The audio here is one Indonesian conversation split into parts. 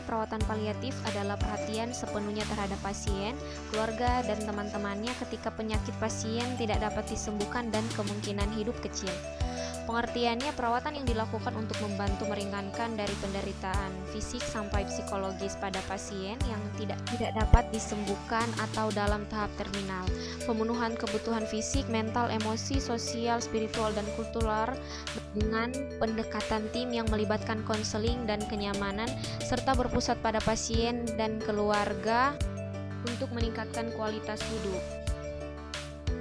perawatan paliatif adalah perhatian sepenuhnya terhadap pasien, keluarga, dan teman-temannya ketika penyakit pasien tidak dapat disembuhkan dan kemungkinan hidup kecil. Pengertiannya, perawatan yang dilakukan untuk membantu meringankan dari penderitaan fisik sampai psikologis pada pasien yang tidak dapat disembuhkan atau dalam tahap terminal. Pemenuhan kebutuhan fisik, mental, emosi, sosial, spiritual, dan kultural dengan pendekatan tim yang melibatkan konseling dan kenyamanan serta berpusat pada pasien dan keluarga untuk meningkatkan kualitas hidup.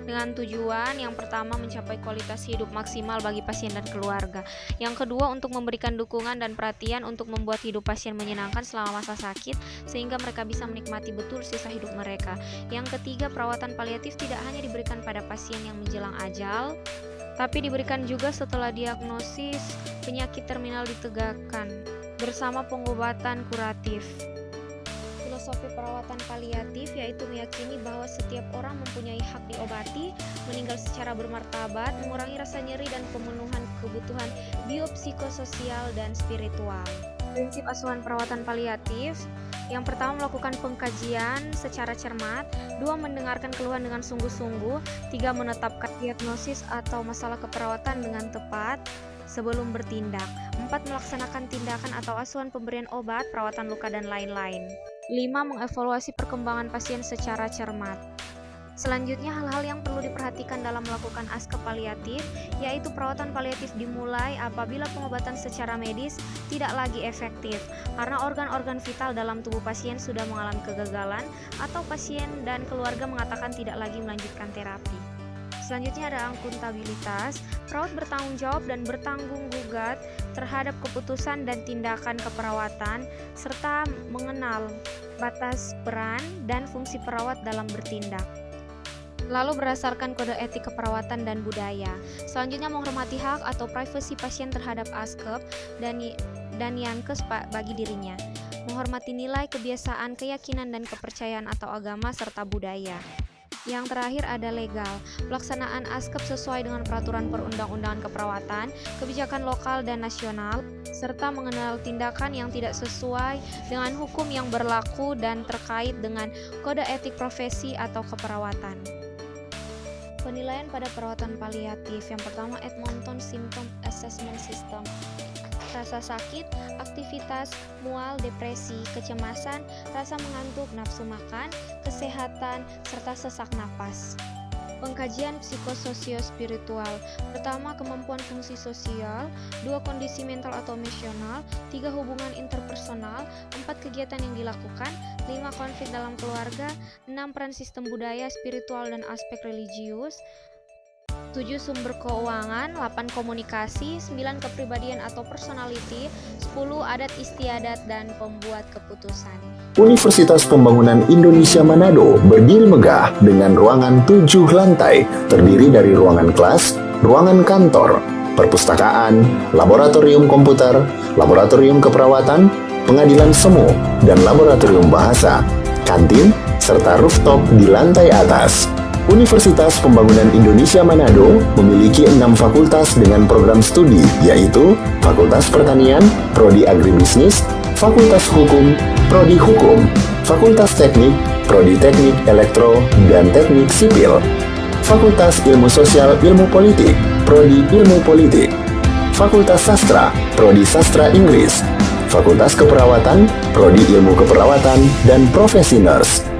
Dengan tujuan yang pertama mencapai kualitas hidup maksimal bagi pasien dan keluarga. Yang kedua untuk memberikan dukungan dan perhatian untuk membuat hidup pasien menyenangkan selama masa sakit sehingga mereka bisa menikmati betul sisa hidup mereka. Yang ketiga, perawatan paliatif tidak hanya diberikan pada pasien yang menjelang ajal, tapi diberikan juga setelah diagnosis penyakit terminal ditegakkan bersama pengobatan kuratif. Filosofi perawatan paliatif yaitu meyakini bahwa setiap orang mempunyai hak diobati, meninggal secara bermartabat, mengurangi rasa nyeri dan pemenuhan kebutuhan biopsikososial dan spiritual. Prinsip asuhan perawatan paliatif: yang pertama, melakukan pengkajian secara cermat. 2. Mendengarkan keluhan dengan sungguh-sungguh. 3. Menetapkan diagnosis atau masalah keperawatan dengan tepat sebelum bertindak. 4. Melaksanakan tindakan atau asuhan pemberian obat, perawatan luka, dan lain-lain. 5. Mengevaluasi perkembangan pasien secara cermat. Selanjutnya, hal-hal yang perlu diperhatikan dalam melakukan ASKEP paliatif, yaitu perawatan paliatif dimulai apabila pengobatan secara medis tidak lagi efektif, karena organ-organ vital dalam tubuh pasien sudah mengalami kegagalan, atau pasien dan keluarga mengatakan tidak lagi melanjutkan terapi. Selanjutnya ada akuntabilitas. Perawat bertanggung jawab dan bertanggung gugat terhadap keputusan dan tindakan keperawatan, serta mengenal batas peran dan fungsi perawat dalam bertindak. Lalu berdasarkan kode etik keperawatan dan budaya. Selanjutnya menghormati hak atau privasi pasien terhadap ASKEP dan Yankes bagi dirinya. Menghormati nilai, kebiasaan, keyakinan, dan kepercayaan atau agama serta budaya. Yang terakhir ada legal. Pelaksanaan ASKEP sesuai dengan peraturan perundang-undangan keperawatan, kebijakan lokal dan nasional, serta mengenal tindakan yang tidak sesuai dengan hukum yang berlaku dan terkait dengan kode etik profesi atau keperawatan. Penilaian pada perawatan paliatif. Yang pertama, Edmonton Symptom Assessment System. Rasa sakit, aktivitas, mual, depresi, kecemasan, rasa mengantuk, nafsu makan, kesehatan, serta sesak napas. Pengkajian psikososio-spiritual. Pertama, kemampuan fungsi sosial. 2. Kondisi mental atau emosional. 3. Hubungan interpersonal. 4. Kegiatan yang dilakukan. 5. Konflik dalam keluarga. 6. Peran sistem budaya, spiritual, dan aspek religius. 7. Sumber keuangan. 8. Komunikasi. 9. Kepribadian atau personality. 10. Adat istiadat dan pembuat keputusan. Universitas Pembangunan Indonesia Manado berdiri megah dengan ruangan 7 lantai, terdiri dari ruangan kelas, ruangan kantor, perpustakaan, laboratorium komputer, laboratorium keperawatan, pengadilan semu, dan laboratorium bahasa, kantin, serta rooftop di lantai atas. Universitas Pembangunan Indonesia Manado memiliki 6 fakultas dengan program studi, yaitu Fakultas Pertanian, Prodi Agribisnis, Fakultas Hukum, Prodi Hukum, Fakultas Teknik, Prodi Teknik Elektro dan Teknik Sipil, Fakultas Ilmu Sosial Ilmu Politik, Prodi Ilmu Politik, Fakultas Sastra, Prodi Sastra Inggris, Fakultas Keperawatan, Prodi Ilmu Keperawatan dan Profesi Nurse.